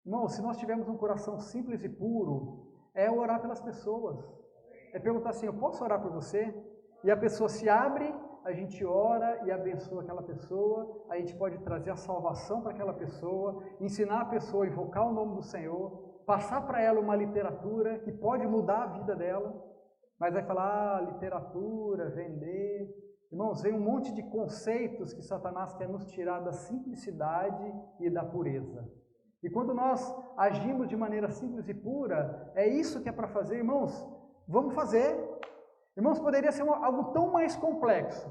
Irmão, se nós tivermos um coração simples e puro, é orar pelas pessoas. É perguntar assim, eu posso orar por você? E a pessoa se abre, a gente ora e abençoa aquela pessoa, a gente pode trazer a salvação para aquela pessoa, ensinar a pessoa a invocar o nome do Senhor, passar para ela uma literatura que pode mudar a vida dela, mas vai falar, literatura, vender. Irmãos, vem um monte de conceitos que Satanás quer nos tirar da simplicidade e da pureza. E quando nós agimos de maneira simples e pura, é isso que é para fazer, irmãos, vamos fazer. Irmãos, poderia ser algo tão mais complexo,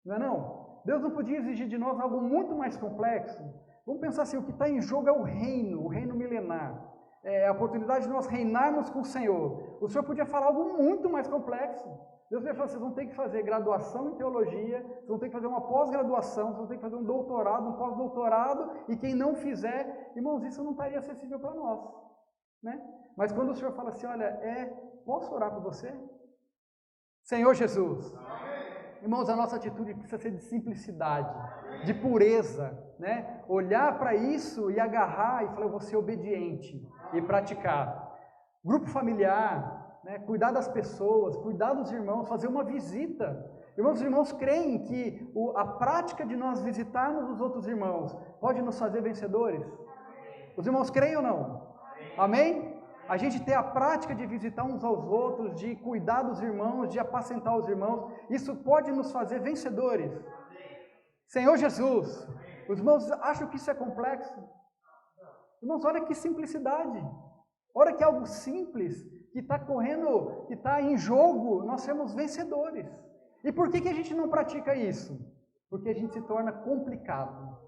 não é não? Deus não podia exigir de nós algo muito mais complexo. Vamos pensar assim, o que está em jogo é o reino milenar. É a oportunidade de nós reinarmos com o Senhor. O Senhor podia falar algo muito mais complexo. Deus vai falar, vocês vão ter que fazer graduação em teologia, vocês vão ter que fazer uma pós-graduação, vocês vão ter que fazer um doutorado, um pós-doutorado, e quem não fizer, irmãos, isso não estaria acessível para nós, né? Mas quando o Senhor fala assim, olha, posso orar por você? Senhor Jesus, irmãos, a nossa atitude precisa ser de simplicidade, de pureza, né? Olhar para isso e agarrar e falar, eu vou ser obediente e praticar. Grupo familiar, né? Cuidar das pessoas, cuidar dos irmãos, fazer uma visita. Irmãos, os irmãos creem que a prática de nós visitarmos os outros irmãos pode nos fazer vencedores? Os irmãos creem ou não? Amém? A gente ter a prática de visitar uns aos outros, de cuidar dos irmãos, de apacentar os irmãos, isso pode nos fazer vencedores. Senhor Jesus, os irmãos acham que isso é complexo? Irmãos, olha que simplicidade. Olha que algo simples, que está correndo, que está em jogo, nós sermos vencedores. E por que a gente não pratica isso? Porque a gente se torna complicado.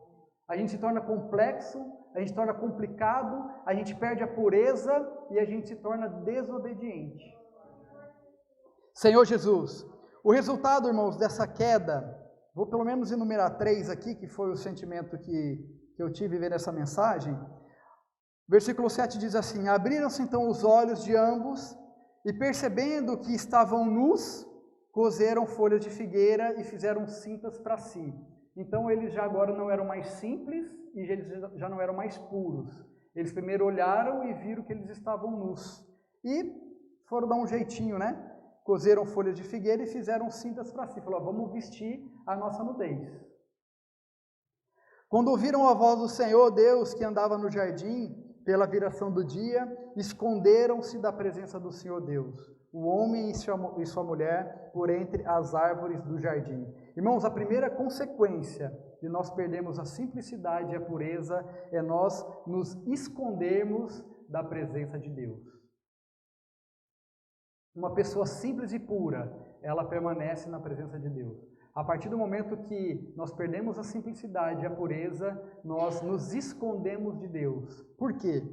A gente se torna complexo, a gente se torna complicado, a gente perde a pureza e a gente se torna desobediente. Senhor Jesus, o resultado, irmãos, dessa queda, vou pelo menos enumerar 3 aqui, que foi o sentimento que eu tive vendo essa mensagem. Versículo 7 diz assim: abriram-se então os olhos de ambos e, percebendo que estavam nus, coseram folhas de figueira e fizeram cintas para si. Então eles já agora não eram mais simples e eles já não eram mais puros. Eles primeiro olharam e viram que eles estavam nus. E foram dar um jeitinho, né? Coseram folhas de figueira e fizeram cintas para si. Falaram, vamos vestir a nossa nudez. Quando ouviram a voz do Senhor Deus que andava no jardim, pela viração do dia, esconderam-se da presença do Senhor Deus, o homem e sua mulher, por entre as árvores do jardim. Irmãos, a primeira consequência de nós perdermos a simplicidade e a pureza é nós nos escondermos da presença de Deus. Uma pessoa simples e pura, ela permanece na presença de Deus. A partir do momento que nós perdemos a simplicidade e a pureza, nós nos escondemos de Deus. Por quê?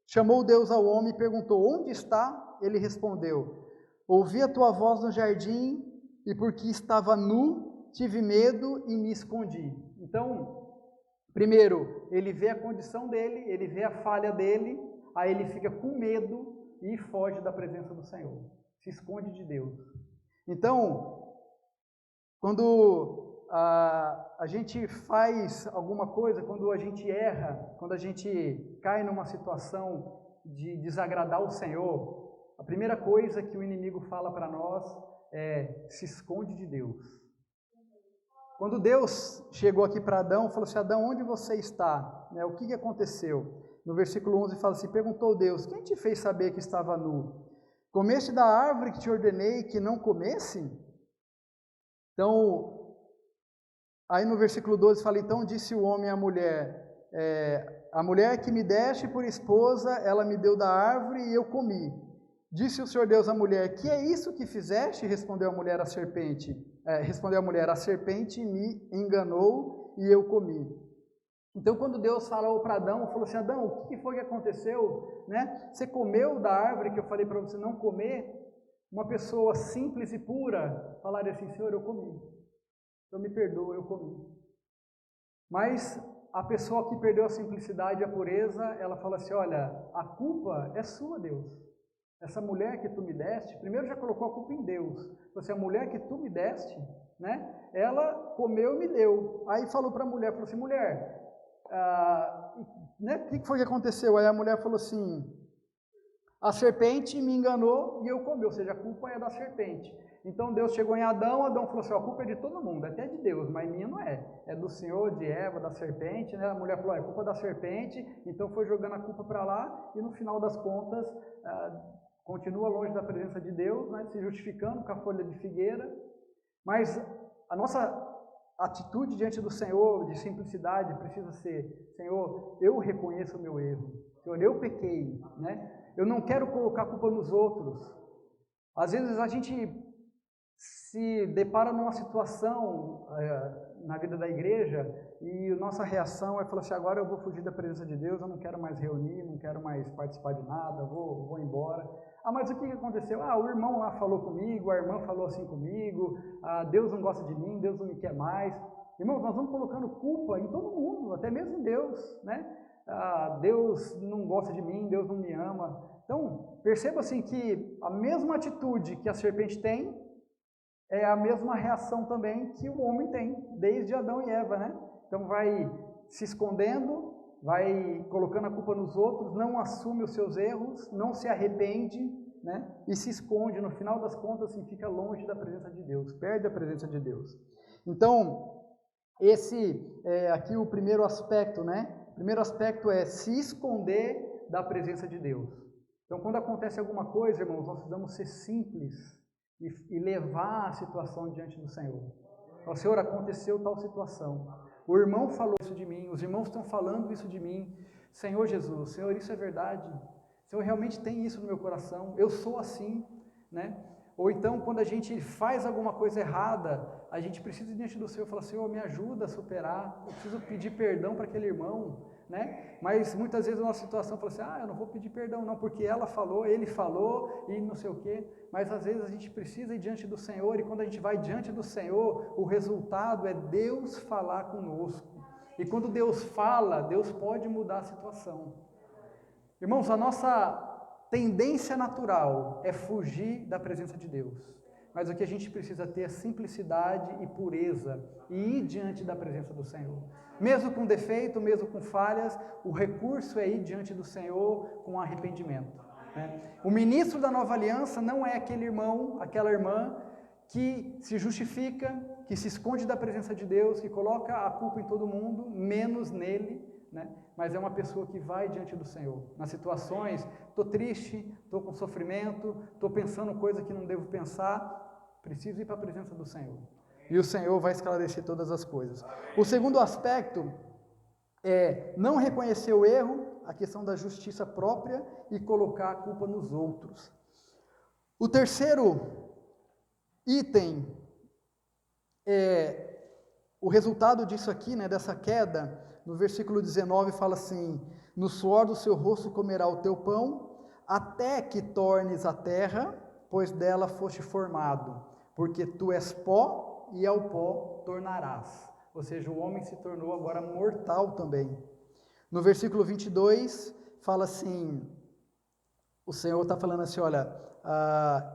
Chamou Deus ao homem e perguntou, onde está? Ele respondeu, ouvi a tua voz no jardim e porque estava nu, tive medo e me escondi. Então, primeiro, ele vê a condição dele, ele vê a falha dele, aí ele fica com medo e foge da presença do Senhor. Se esconde de Deus. Então, quando a gente faz alguma coisa, quando a gente erra, quando a gente cai numa situação de desagradar o Senhor, a primeira coisa que o inimigo fala para nós é, se esconde de Deus. Quando Deus chegou aqui para Adão, falou assim, Adão, onde você está? O que aconteceu? No versículo 11 fala assim, perguntou Deus, quem te fez saber que estava nu? Comeste da árvore que te ordenei que não comesse? Então, aí no versículo 12 fala, então disse o homem à mulher, a mulher que me deste por esposa, ela me deu da árvore e eu comi. Disse o Senhor Deus à mulher, que é isso que fizeste? Respondeu a mulher à serpente. A serpente me enganou e eu comi. Então, quando Deus falou para Adão, falou assim, Adão, o que foi que aconteceu? Né? Você comeu da árvore que eu falei para você não comer? Uma pessoa simples e pura falaria assim, Senhor, eu comi. Então me perdoa, eu comi. Mas a pessoa que perdeu a simplicidade e a pureza, ela fala assim, olha, a culpa é sua, Deus. Essa mulher que tu me deste, primeiro já colocou a culpa em Deus. Você, a mulher que tu me deste, né? Ela comeu e me deu. Aí falou para a mulher, falou assim, mulher, né? O que foi que aconteceu? Aí a mulher falou assim, a serpente me enganou e eu comi, ou seja, a culpa é da serpente. Então Deus chegou em Adão, Adão falou assim, a culpa é de todo mundo, até de Deus, mas minha não é. É do Senhor, de Eva, da serpente, né? A mulher falou, é culpa da serpente, então foi jogando a culpa para lá e no final das contas continua longe da presença de Deus, né? Se justificando com a folha de figueira. Mas a nossa atitude diante do Senhor, de simplicidade, precisa ser, Senhor, eu reconheço o meu erro, Senhor, eu pequei, né? Eu não quero colocar a culpa nos outros. Às vezes a gente se depara numa situação na vida da igreja e a nossa reação é falar assim, agora eu vou fugir da presença de Deus, eu não quero mais reunir, não quero mais participar de nada, vou embora. Mas o que aconteceu? O irmão lá falou comigo, a irmã falou assim comigo, Deus não gosta de mim, Deus não me quer mais. Irmãos, nós vamos colocando culpa em todo mundo, até mesmo em Deus, né? Deus não gosta de mim, Deus não me ama. Então, perceba assim que a mesma atitude que a serpente tem é a mesma reação também que o homem tem, desde Adão e Eva, né? Então vai se escondendo, vai colocando a culpa nos outros, não assume os seus erros, não se arrepende, né? E se esconde, no final das contas, assim, fica longe da presença de Deus, perde a presença de Deus. Então, esse é aqui o primeiro aspecto, né? O primeiro aspecto é se esconder da presença de Deus. Então, quando acontece alguma coisa, irmãos, nós precisamos ser simples e levar a situação diante do Senhor. Então, Senhor, aconteceu tal situação. O irmão falou isso de mim, os irmãos estão falando isso de mim. Senhor Jesus, Senhor, isso é verdade. Senhor, realmente tem isso no meu coração. Eu sou assim, né? Ou então, quando a gente faz alguma coisa errada, a gente precisa ir diante do Senhor e falar, Senhor, me ajuda a superar, eu preciso pedir perdão para aquele irmão, né? Mas muitas vezes a nossa situação fala assim, eu não vou pedir perdão não, porque ela falou, ele falou e não sei o quê. Mas às vezes a gente precisa ir diante do Senhor, e quando a gente vai diante do Senhor, o resultado é Deus falar conosco. E quando Deus fala, Deus pode mudar a situação. Irmãos, a nossa tendência natural é fugir da presença de Deus. Mas o que a gente precisa ter é simplicidade e pureza e ir diante da presença do Senhor. Mesmo com defeito, mesmo com falhas, o recurso é ir diante do Senhor com arrependimento, né? O ministro da nova aliança não é aquele irmão, aquela irmã que se justifica, que se esconde da presença de Deus, que coloca a culpa em todo mundo, menos nele, né? Mas é uma pessoa que vai diante do Senhor. Nas situações, estou triste, estou com sofrimento, estou pensando coisa que não devo pensar, preciso ir para a presença do Senhor. E o Senhor vai esclarecer todas as coisas. O segundo aspecto é não reconhecer o erro, a questão da justiça própria e colocar a culpa nos outros. O terceiro item é o resultado disso aqui, né, dessa queda. No versículo 19 fala assim, no suor do seu rosto comerá o teu pão, até que tornes a terra, pois dela foste formado, porque tu és pó e ao pó tornarás. Ou seja, o homem se tornou agora mortal também. No versículo 22 fala assim, o Senhor está falando assim, olha,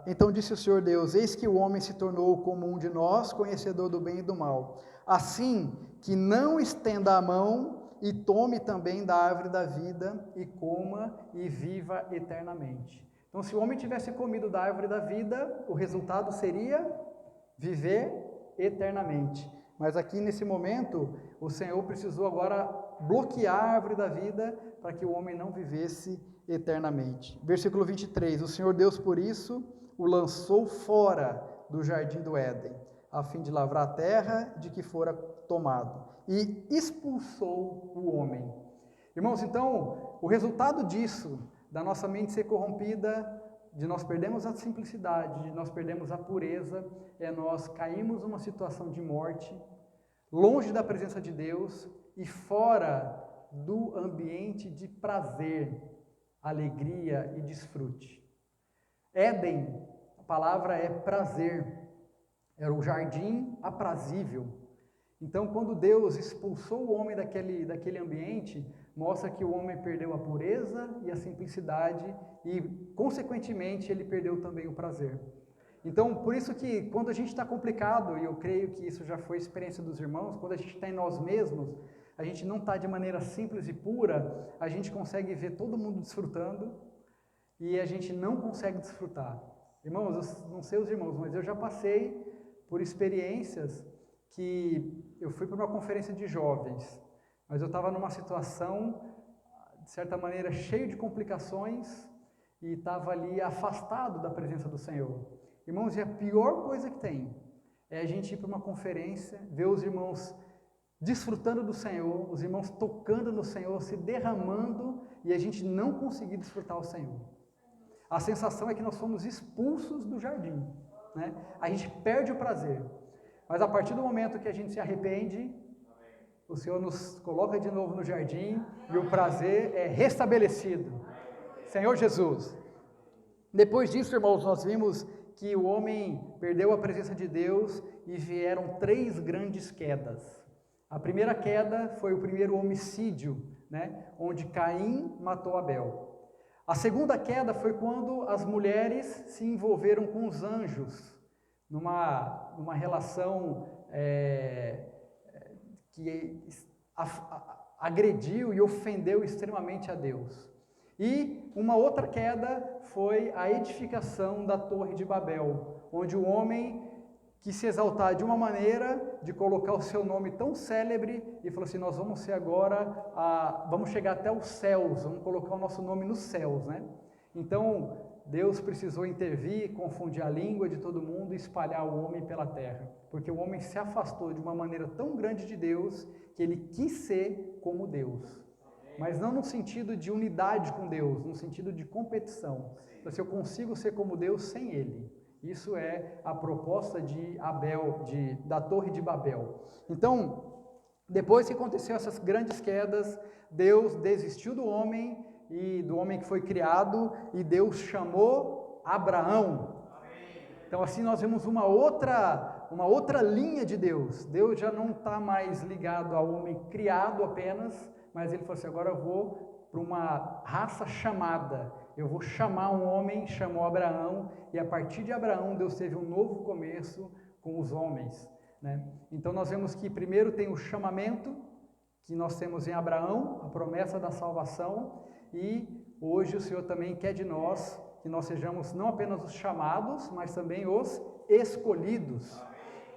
então disse o Senhor Deus, eis que o homem se tornou como um de nós, conhecedor do bem e do mal. Assim que não estenda a mão e tome também da árvore da vida e coma e viva eternamente. Então, se o homem tivesse comido da árvore da vida, o resultado seria viver eternamente. Mas aqui nesse momento, o Senhor precisou agora bloquear a árvore da vida para que o homem não vivesse eternamente. Versículo 23, o Senhor Deus por isso o lançou fora do jardim do Éden, a fim de lavrar a terra de que fora tomado, e expulsou o homem. Irmãos, então, o resultado disso, da nossa mente ser corrompida, de nós perdermos a simplicidade, de nós perdermos a pureza, é nós caímos numa situação de morte, longe da presença de Deus e fora do ambiente de prazer, alegria e desfrute. Éden, a palavra é prazer, era o jardim aprazível. Então, quando Deus expulsou o homem daquele ambiente, mostra que o homem perdeu a pureza e a simplicidade e, consequentemente, ele perdeu também o prazer. Então, por isso que quando a gente está complicado, e eu creio que isso já foi experiência dos irmãos, quando a gente está em nós mesmos, a gente não está de maneira simples e pura, a gente consegue ver todo mundo desfrutando e a gente não consegue desfrutar. Irmãos, eu não sei os irmãos, mas eu já passei por experiências que eu fui para uma conferência de jovens, mas eu estava numa situação, de certa maneira, cheio de complicações e estava ali afastado da presença do Senhor. Irmãos, e a pior coisa que tem é a gente ir para uma conferência, ver os irmãos desfrutando do Senhor, os irmãos tocando no Senhor, se derramando, e a gente não conseguir desfrutar o Senhor. A sensação é que nós fomos expulsos do jardim, né? A gente perde o prazer, mas a partir do momento que a gente se arrepende, o Senhor nos coloca de novo no jardim e o prazer é restabelecido. Senhor Jesus. Depois disso, irmãos, nós vimos que o homem perdeu a presença de Deus e vieram 3 grandes quedas. A primeira queda foi o primeiro homicídio, né, onde Caim matou Abel. A segunda queda foi quando as mulheres se envolveram com os anjos, numa relação que agrediu e ofendeu extremamente a Deus. E uma outra queda foi a edificação da Torre de Babel, onde o homem quis se exaltar de uma maneira, de colocar o seu nome tão célebre, e falou assim, nós vamos ser agora, vamos chegar até os céus, vamos colocar o nosso nome nos céus, né? Então, Deus precisou intervir, confundir a língua de todo mundo e espalhar o homem pela terra, porque o homem se afastou de uma maneira tão grande de Deus, que ele quis ser como Deus, mas não no sentido de unidade com Deus, no sentido de competição, então, se eu consigo ser como Deus sem ele. Isso é a proposta de da Torre de Babel. Então, depois que aconteceu essas grandes quedas, Deus desistiu do homem e do homem que foi criado, e Deus chamou Abraão. Então, assim nós vemos uma outra linha de Deus. Deus já não está mais ligado ao homem criado apenas, mas ele falou assim, agora eu vou para uma raça chamada. Eu vou chamar um homem, chamou Abraão, e a partir de Abraão Deus teve um novo começo com os homens, né? Então nós vemos que primeiro tem o chamamento, que nós temos em Abraão, a promessa da salvação, e hoje o Senhor também quer de nós, que nós sejamos não apenas os chamados, mas também os escolhidos.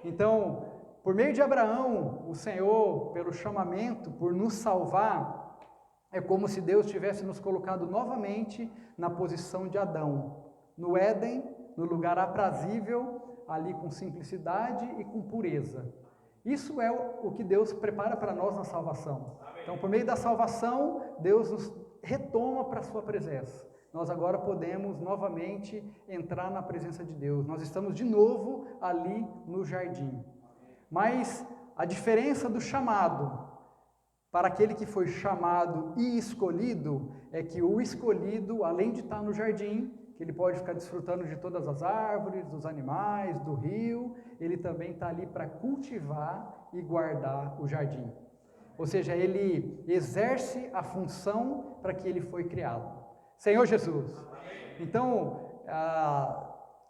Então, por meio de Abraão, o Senhor, pelo chamamento, por nos salvar, é como se Deus tivesse nos colocado novamente na posição de Adão, no Éden, no lugar aprazível, ali com simplicidade e com pureza. Isso é o que Deus prepara para nós na salvação. Então, por meio da salvação, Deus nos retoma para a sua presença. Nós agora podemos novamente entrar na presença de Deus. Nós estamos de novo ali no jardim. Mas a diferença do chamado para aquele que foi chamado e escolhido, é que o escolhido, além de estar no jardim, que ele pode ficar desfrutando de todas as árvores, dos animais, do rio, ele também está ali para cultivar e guardar o jardim. Ou seja, ele exerce a função para que ele foi criado. Senhor Jesus. Então,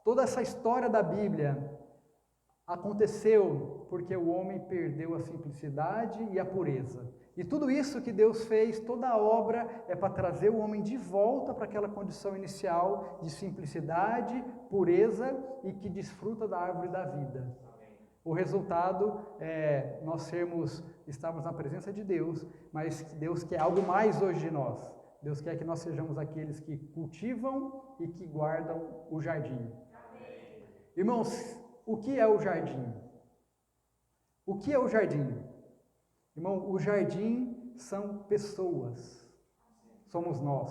toda essa história da Bíblia aconteceu porque o homem perdeu a simplicidade e a pureza. E tudo isso que Deus fez, toda a obra, é para trazer o homem de volta para aquela condição inicial de simplicidade, pureza e que desfruta da árvore da vida. O resultado é nós estarmos na presença de Deus, mas Deus quer algo mais hoje de nós. Deus quer que nós sejamos aqueles que cultivam e que guardam o jardim. Irmãos, o que é o jardim? O que é o jardim? Irmão, o jardim são pessoas, somos nós,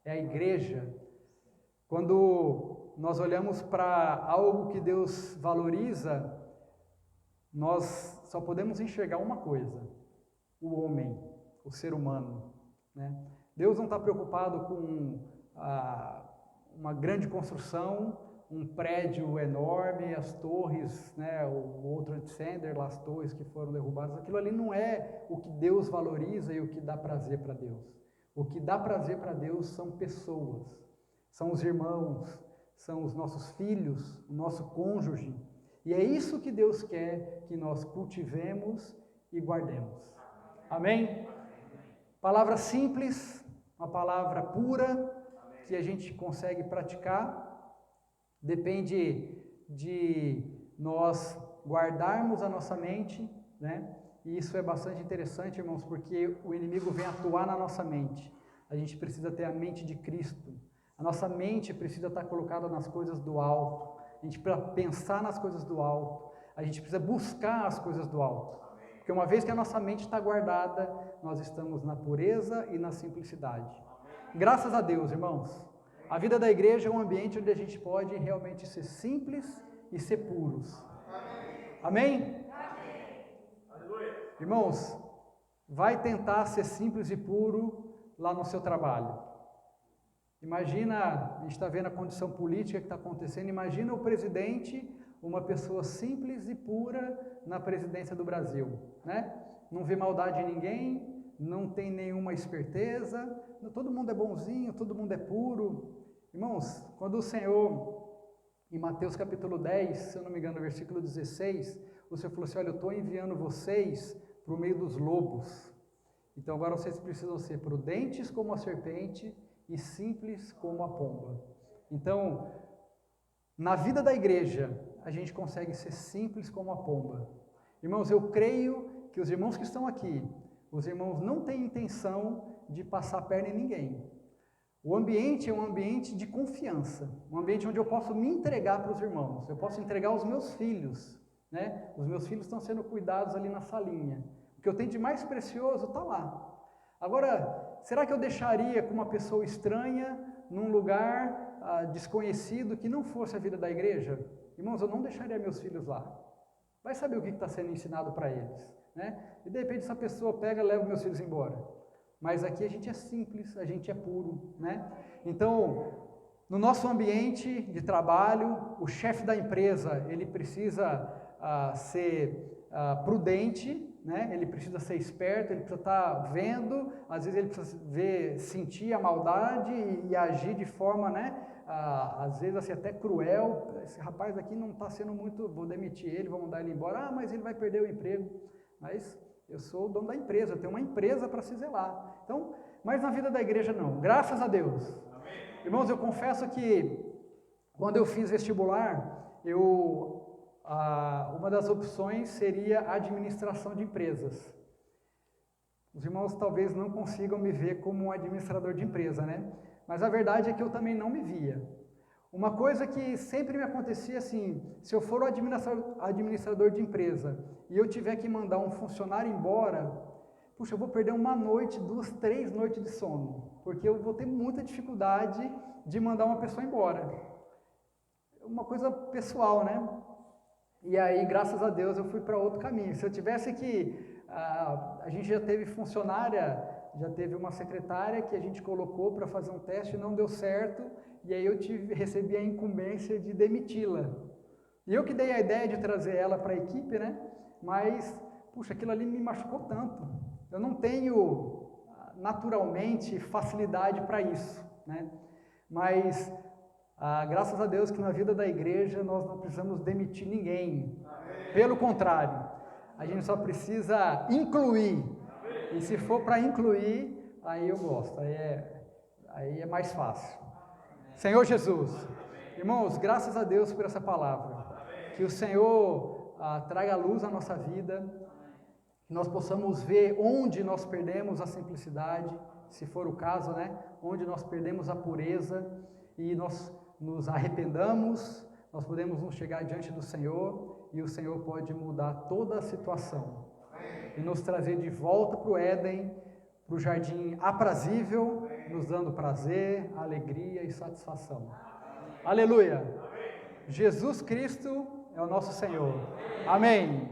é a igreja. Quando nós olhamos para algo que Deus valoriza, nós só podemos enxergar uma coisa, o homem, o ser humano, né? Deus não está preocupado com uma grande construção, um prédio enorme, as torres, né, o World Trade Center, as torres que foram derrubadas, aquilo ali não é o que Deus valoriza e o que dá prazer para Deus. O que dá prazer para Deus são pessoas, são os irmãos, são os nossos filhos, o nosso cônjuge. E é isso que Deus quer que nós cultivemos e guardemos. Amém? Palavra simples, uma palavra pura, que a gente consegue praticar. Depende de nós guardarmos a nossa mente, né? E isso é bastante interessante, irmãos, porque o inimigo vem atuar na nossa mente. A gente precisa ter a mente de Cristo. A nossa mente precisa estar colocada nas coisas do alto. A gente precisa pensar nas coisas do alto. A gente precisa buscar as coisas do alto. Porque uma vez que a nossa mente está guardada, nós estamos na pureza e na simplicidade. Graças a Deus, irmãos. A vida da igreja é um ambiente onde a gente pode realmente ser simples e ser puros. Amém? Irmãos, vai tentar ser simples e puro lá no seu trabalho. Imagina, a gente está vendo a condição política que está acontecendo, imagina o presidente, uma pessoa simples e pura na presidência do Brasil, né? Não vê maldade em ninguém, não tem nenhuma esperteza, todo mundo é bonzinho, todo mundo é puro. Irmãos, quando o Senhor, em Mateus capítulo 10, se eu não me engano, no versículo 16, o Senhor falou assim, olha, eu estou enviando vocês para o meio dos lobos. Então agora vocês precisam ser prudentes como a serpente e simples como a pomba. Então, na vida da igreja, a gente consegue ser simples como a pomba. Irmãos, eu creio que os irmãos que estão aqui, os irmãos não têm intenção de passar a perna em ninguém. O ambiente é um ambiente de confiança, um ambiente onde eu posso me entregar para os irmãos, eu posso entregar os meus filhos, né? Os meus filhos estão sendo cuidados ali na salinha. O que eu tenho de mais precioso está lá. Agora, será que eu deixaria com uma pessoa estranha, num lugar desconhecido, que não fosse a vida da igreja? Irmãos, eu não deixaria meus filhos lá. Vai saber o que está sendo ensinado para eles, né? E de repente essa pessoa pega e leva meus filhos embora. Mas aqui a gente é simples, a gente é puro, né? Então, no nosso ambiente de trabalho, o chefe da empresa, ele precisa ser prudente, né? Ele precisa ser esperto, ele precisa estar vendo, às vezes ele precisa sentir a maldade e agir de forma, né? Às vezes assim, até cruel. Esse rapaz aqui não está sendo muito, vou demitir ele, vou mandar ele embora, mas ele vai perder o emprego. Mas eu sou o dono da empresa, eu tenho uma empresa para se zelar. Então, mas na vida da igreja não, graças a Deus. Amém. Irmãos, eu confesso que quando eu fiz vestibular, uma das opções seria a administração de empresas. Os irmãos talvez não consigam me ver como um administrador de empresa, né? Mas a verdade é que eu também não me via. Uma coisa que sempre me acontecia assim, se eu for o administrador de empresa e eu tiver que mandar um funcionário embora, puxa, eu vou perder uma noite, 2, 3 noites de sono, porque eu vou ter muita dificuldade de mandar uma pessoa embora. Uma coisa pessoal, né? E aí, graças a Deus, eu fui para outro caminho. Se eu tivesse que... a gente já teve funcionária, já teve uma secretária que a gente colocou para fazer um teste e não deu certo, e aí eu recebi a incumbência de demiti-la. E eu que dei a ideia de trazer ela para a equipe, né? Mas, puxa, aquilo ali me machucou tanto. Eu não tenho, naturalmente, facilidade para isso, né? Mas, graças a Deus que na vida da igreja nós não precisamos demitir ninguém. Amém. Pelo contrário, a gente só precisa incluir. Amém. E se for para incluir, aí eu gosto, aí é mais fácil. Senhor Jesus, irmãos, graças a Deus por essa palavra, que o Senhor traga luz à nossa vida, que nós possamos ver onde nós perdemos a simplicidade, se for o caso, né? Onde nós perdemos a pureza e nós nos arrependamos, nós podemos nos chegar diante do Senhor e o Senhor pode mudar toda a situação e nos trazer de volta para o Éden, para o jardim aprazível, nos dando prazer, alegria e satisfação. Aleluia! Jesus Cristo é o nosso Senhor. Amém!